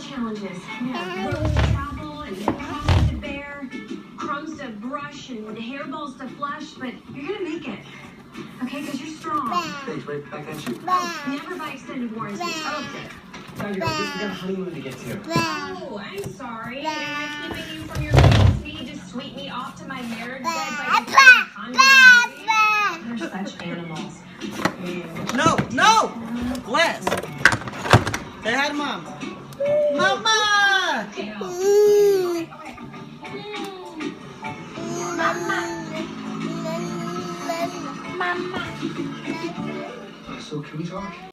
challenges. Yeah, road to travel and costs to bear, crumbs to brush and hairballs to flush, but you're gonna make it. Okay, because you're strong. Thanks, right back at you. Never buy extended warranties. Okay. Now we got a honeymoon to get to. Oh, I'm sorry. Am I keeping you from your latest speed to sweep me off to my marriage bed by You're such animals. No, no! Les! Say hi to Mom. Mama! So can we talk?